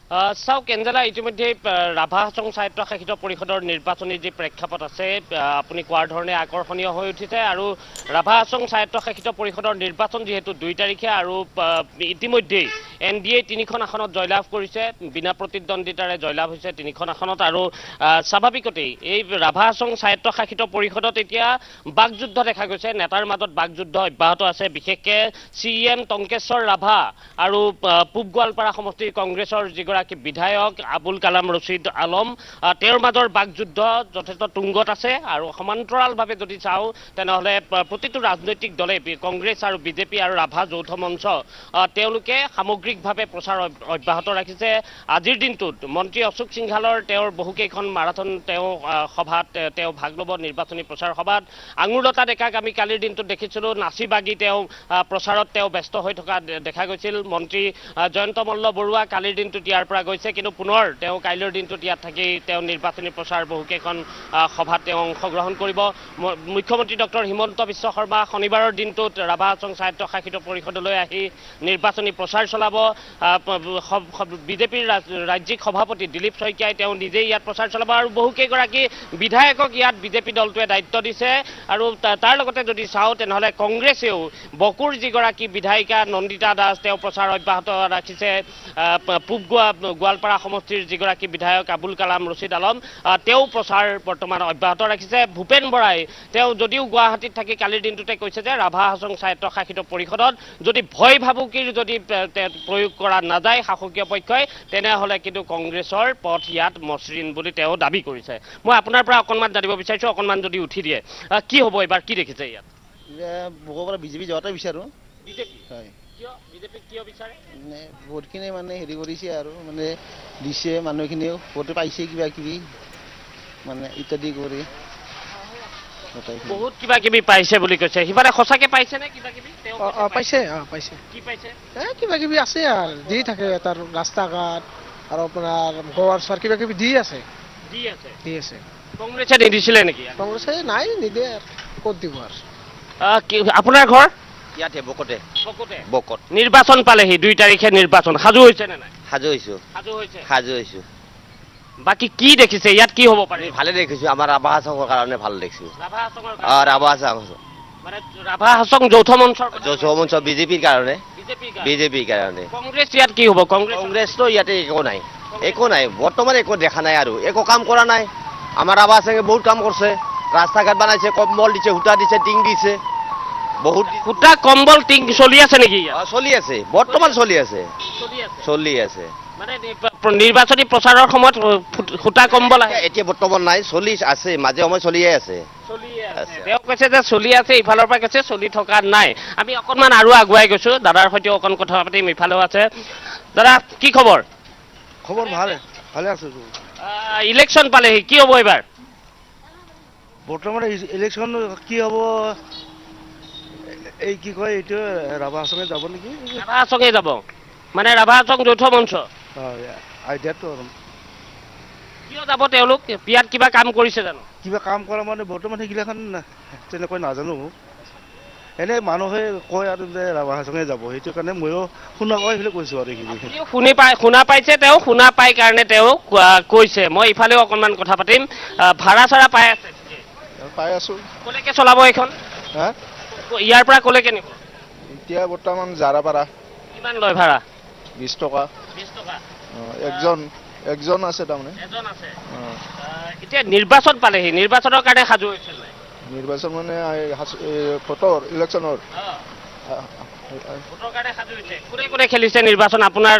চাওক এঞ্জেলা ইতিমধ্যে ৰাভা হাছং স্বায়ত্তশাসিত পৰিষদৰ নিৰ্বাচনী যি প্ৰেক্ষাপট আছে আপুনি কোৱাৰ ধৰণে আকৰ্ষণীয় হৈ উঠিছে আৰু ৰাভা হাছং স্বায়ত্তশাসিত পৰিষদৰ নিৰ্বাচন যিহেতু 2 তাৰিখে আৰু ইতিমধ্যেই NDA 3খন আসনত জয়লাভ কৰিছে বিনা প্ৰতিদ্বন্দ্বিতাৰে জয়লাভ হৈছে 3খন আসনত আৰু স্বাভাৱিকতেই এই ৰাভা হাছং স্বায়ত্তশাসিত পৰিষদত এতিয়া বাকযুদ্ধ দেখা গৈছে নেতাৰ মাজত বাকযুদ্ধ অব্যাহত আছে বিশেষকৈ CEM টংকেশ্বৰ ৰাভা আৰু পূব গোৱালপাৰা সমষ্টিৰ কংগ্ৰেছৰ যিগৰাকী বিধায়ক আবুল কালাম ৰছিদ আলম তেওঁৰ মাজৰ বাকযুদ্ধ যথেষ্ট তুংগত আছে আৰু সমান্তৰালভাৱে যদি চাওঁ তেনেহ'লে প্ৰতিটো ৰাজনৈতিক দলে কংগ্ৰেছ আৰু বিজেপি আৰু ৰাভা যৌথ মঞ্চ তেওঁলোকে সামগ্ৰিকভাৱে প্ৰচাৰ অব্যাহত ৰাখিছে আজিৰ দিনটোত মন্ত্ৰী অশোক সিংঘালৰ তেওঁৰ বহুকেইখন মাৰাথন সভাত তেওঁ ভাগ ল'ব নিৰ্বাচনী প্ৰচাৰ সভাত আঙুৰলতা ডেকাক আমি কালিৰ দিনটোত দেখিছিলোঁ নাচি বাগি তেওঁ প্ৰচাৰত তেওঁ ব্যস্ত হৈ থকা দেখা গৈছিল মন্ত্ৰী জয়ন্ত মল্ল বৰুৱা কালিৰ দিনটোত ইয়াৰ পৰা গৈছে কিন্তু পুনৰ তেওঁ কাইলৈৰ দিনটোত ইয়াত থাকি তেওঁ নিৰ্বাচনী প্ৰচাৰ বহুকেইখন সভাত তেওঁ অংশগ্ৰহণ কৰিব মুখ্যমন্ত্ৰী ডক্টৰ হিমন্ত বিশ্ব শৰ্মা শনিবাৰৰ দিনটোত ৰাভা হাছং স্বায়ত্তশাসিত পৰিষদলৈ আহি নিৰ্বাচনী প্ৰচাৰ চলাব বিজেপিৰ ৰাজ্যিক সভাপতি দিলীপ শইকীয়াই তেওঁ নিজেই ইয়াত প্ৰচাৰ চলাব আৰু বহুকেইগৰাকী বিধায়কক ইয়াত বিজেপি দলটোৱে দায়িত্ব দিছে আৰু তাৰ লগতে যদি চাওঁ তেনেহ'লে কংগ্ৰেছেও বকুৰ যিগৰাকী বিধায়িকা নন্দিতা দাস তেওঁ প্ৰচাৰ অব্যাহত ৰাখিছে পূব গোৱালপাৰা সমষ্টিৰ যিগৰাকী বিধায়ক আবুল কালাম ৰছিদ আলম তেওঁ প্ৰচাৰ বৰ্তমান অব্যাহত ৰাখিছে ভূপেন বৰাই তেওঁ যদিও গুৱাহাটীত থাকি কালিৰ দিনটোতে কৈছে যে ৰাভা হাছং স্বায়ত্তশাসিত পৰিষদত যদি ভয় ভাবুকিৰ যদি প্ৰয়োগ কৰা নাযায় শাসকীয় পক্ষই তেনেহ'লে কিন্তু কংগ্ৰেছৰ পথ ইয়াত মসৃণ বুলি তেওঁ দাবী কৰিছে মই আপোনাৰ পৰা অকণমান জানিব বিচাৰিছোঁ অকণমান যদি উঠি দিয়ে কি হ'ব এইবাৰ কি দেখিছে ইয়াত বিজেপি যোৱাটো বিচাৰোঁ বিজেপি হয় বিজেপি কিয় বিচাৰে মানে ভোটখিনি মানে হেৰি কৰিছে আৰু মানে দিছে মানুহখিনিও ভোট পাইছে কিবা কিবি মানে ইত্যাদি কৰি বহুত কিবা কিবি পাইছে বুলি কৈছে সিফালে সঁচাকৈ পাইছে নে কিবা কিবি পাইছে পাইছে কি পাইছে কিবা কিবি আছে আৰু দি থাকে তাৰ ৰাস্তা ঘাট আৰু আপোনাৰ গোৱাৰ চোৱাৰ কিবা কিবি দি আছে দি আছে কংগ্ৰেছে নিদিছিলে নেকি কংগ্ৰেছে নাই নিদিয়ে আৰু ক'ত দিব আৰু আপোনাৰ ঘৰ ইয়াতে বকতে নিৰ্বাচন পালেহি 2 তাৰিখে নিৰ্বাচন সাজু হৈছে নে নাই সাজু হৈছো বাকী কি দেখিছে ইয়াত কি হ'ব পাৰে ভালে দেখিছো আমাৰ ৰাভা হাছঙৰ কাৰণে ভাল দেখিছো ৰাভা হাছং মানে ৰাভা হাছং যৌথ মঞ্চ বিজেপিৰ কাৰণে কংগ্ৰেছ ইয়াত কি হ'ব কংগ্ৰেছটো ইয়াতে একো নাই বৰ্তমান একো দেখা নাই আৰু একো কাম কৰা নাই আমাৰ ৰাভা হাছঙে বহুত কাম কৰিছে ৰাস্তা ঘাট বনাইছে কম্বল দিছে সূতা দিছে টিং দিছে বহুত সূতা কম্বল টিং চলি আছে নেকি চলি আছে বৰ্তমান চলি আছে মানে নিৰ্বাচনী প্ৰচাৰৰ সময়ত সূতা কম্বল আহে এতিয়া বৰ্তমান নাই চলি আছে মাজে সময়ে চলিয়ে আছে তেওঁ কৈছে যে চলি আছে ইফালৰ পৰা কৈছে চলি থকা নাই আমি অকণমান আৰু আগুৱাই গৈছোঁ দাদাৰ সৈতে অকণ কথা পাতিম ইফালেও আছে দাদা কি খবৰ ভালে আছো ইলেকশ্যন পালেহি কি হ'ব এইবাৰ বৰ্তমান ইলেকশ্যন কি হ'ব এই কি কয় এইটো ৰাভা হাছঙে যাব নেকি ৰাভা হাছঙে যাব মানে ৰাভা হাছং যৌথ মঞ্চ আইডিয়াটো কিয় যাব তেওঁলোক ইয়াত কিবা কাম কৰিছে জানো কিবা কাম কৰা মানে বৰ্তমান সেইগিলাখন তেনেকৈ নাজানো এনেই মানুহে কয় আৰু যে ৰাভা হাছঙে যাব সেইটো কাৰণে ময়ো শুনা কয় বুলি কৈছোঁ আৰু এইখিনি শুনা পাইছে তেওঁ শুনা পাই কাৰণে তেওঁ কৈছে মই ইফালেও অকণমান কথা পাতিম ভাড়া চাৰা পাই আছে পাই আছোঁ ক'লৈকে চলাব এইখন হা ইয়াৰ পৰা ক'লৈকে নিব এতিয়া বৰ্তমান জাৰাপাৰা কিমান লয় ভাড়া 20 টকা একজন আছে তাৰমানে এতিয়া নিৰ্বাচন পালেহি নিৰ্বাচনৰ কাৰণে সাজু হৈছে নিৰ্বাচন মানে ভোটৰ ইলেকশ্যনৰ ভোটৰ কাৰণে সাজু হৈছে কোনে খেলিছে নিৰ্বাচন আপোনাৰ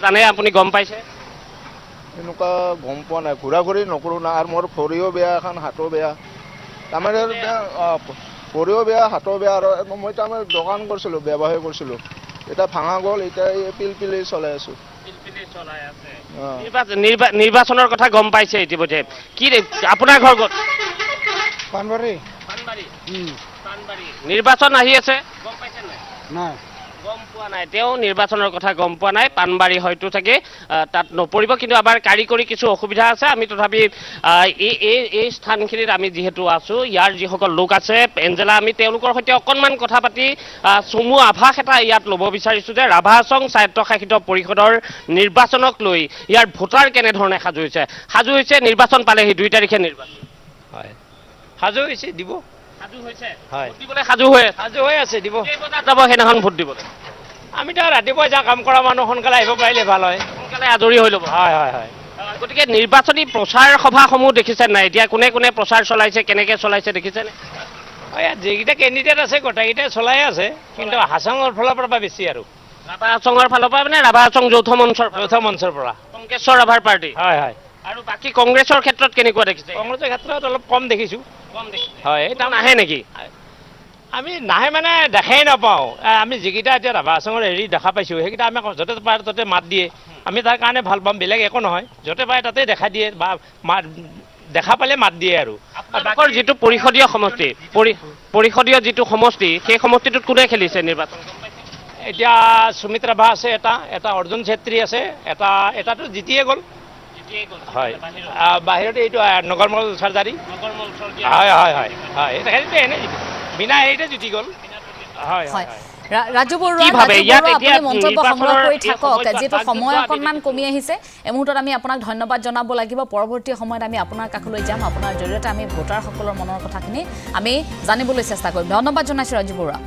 জানে আপুনি গম পাইছে এনেকুৱা গম পোৱা নাই ঘূৰা ঘূৰি নকৰোঁ না আৰু মোৰ ভৰিও বেয়া এখন হাতো বেয়া তাৰমানে ভৰিও বেয়া হাতো বেয়া আৰু মই তাৰমানে দোকান কৰিছিলোঁ ব্যৱসায় কৰিছিলোঁ এতিয়া ভাঙা গ'ল এতিয়া এই পিলপিলি চলাই আছোঁ নিৰ্বাচনৰ কথা গম পাইছে ইতিমধ্যে কি আপোনাৰ ঘৰ ক'ত পাণবাৰী নিৰ্বাচন আহি আছে গম পাইছে নাই নাই গম পোৱা পোৱা নাই, তেওঁ নিৰ্বাচনৰ কথা গম পোৱা নাই। পাণবাৰী হয়তো চাগে তাত নপৰিব, কিন্তু আমাৰ কাৰিকৰী কিছু অসুবিধা আছে। আমি তথাপি এই স্থানখিনিত আমি যিহেতু আছোঁ, ইয়াৰ যিসকল লোক আছে এঞ্জেলা, আমি তেওঁলোকৰ সৈতে অকণমান কথা পাতি চমু আভাস এটা ইয়াত ল'ব বিচাৰিছোঁ যে ৰাভা হাছং স্বায়ত্তশাসিত পৰিষদৰ নিৰ্বাচনক লৈ ইয়াৰ ভোটাৰ কেনেধৰণে সাজু হৈছে নিৰ্বাচন পালেহি 2 তাৰিখে নিৰ্বাচন। হয়, সাজু হৈছে, দিব। সাজু হৈছে, হয়। ভোট দিবলৈ সাজু হৈ আছে, দিব। কেই বজাত যাব সেইদিনাখন ভোট দিবলৈ? আমিতো ৰাতিপুৱাই যাওঁ, কাম কৰা মানুহ সোনকালে আহিব পাৰিলে ভাল হয়। সোনকালে আজৰি হৈ ল'ব। হয় হয় হয়। গতিকে নিৰ্বাচনী প্ৰচাৰ সভাসমূহ দেখিছে নাই? এতিয়া কোনে কোনে প্ৰচাৰ চলাইছে, কেনেকৈ চলাইছে দেখিছেনে? ইয়াত যিকেইটা কেণ্ডিডেট আছে গোটেইকেইটাই চলাই আছে, কিন্তু হাছঙৰ ফালৰ পৰা বেছি আৰু। ৰাভা হাছঙৰ ফালৰ পৰা মানে ৰাভা হাছং যৌথ মঞ্চৰ পৰা টংকেশ্বৰ ৰাভাৰ পাৰ্টি। হয় হয়। আৰু বাকী কংগ্ৰেছৰ ক্ষেত্ৰত কেনেকুৱা দেখিছে? কংগ্ৰেছৰ ক্ষেত্ৰত অলপ কম দেখিছোঁ। কম দেখিছে। হয়, এটা নাহে নেকি? আমি নাহে মানে দেখাই নাপাওঁ। আমি যিকেইটা এতিয়া ৰাভা হাছঙৰ হেৰি দেখা পাইছোঁ, সেইকেইটা আমাক য'তে পায় ত'তে মাত দিয়ে। আমি তাৰ কাৰণে ভাল পাম, বেলেগ একো নহয়। য'তে পায় তাতে দেখা দিয়ে বা দেখা পালে মাত দিয়ে আৰু। আপোনালোকৰ যিটো পৰিষদীয় সমষ্টি, পৰিষদীয় যিটো সমষ্টি, সেই সমষ্টিটোত কোনে খেলিছে নিৰ্বাচন? এতিয়া সুমিত ৰাভা আছে, এটা অৰ্জুন চেত্ৰী আছে, এটাতো জিতিয়ে গ'ল। হয়, বাহিৰত এইটো নগৰমল চাৰ্জাৰী। হয় হয় হয় হয়, তেখেতে এনেই বিনা হেৰিতে জিতি গ'ল। হয় হয়। ৰাজু বৰুৱা, আপুনি মন্তব্য সংগ্ৰহ কৰি থাকক। যিহেতু সময় অকণমান কমি আহিছে, এই মুহূৰ্তত আমি আপোনাক ধন্যবাদ জনাব লাগিব। পৰৱৰ্তী সময়ত আমি আপোনাৰ কাষলৈ যাম, আপোনাৰ জৰিয়তে আমি ভোটাৰসকলৰ মনৰ কথাখিনি আমি জানিবলৈ চেষ্টা কৰিম। ধন্যবাদ জনাইছোঁ ৰাজু বৰুৱা।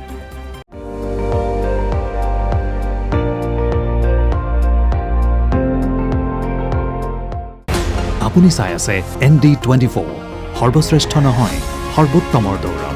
আপুনি চাই আছে ND24, সৰ্বশ্ৰেষ্ঠ নহয় সৰ্বোত্তমৰ দৌৰ।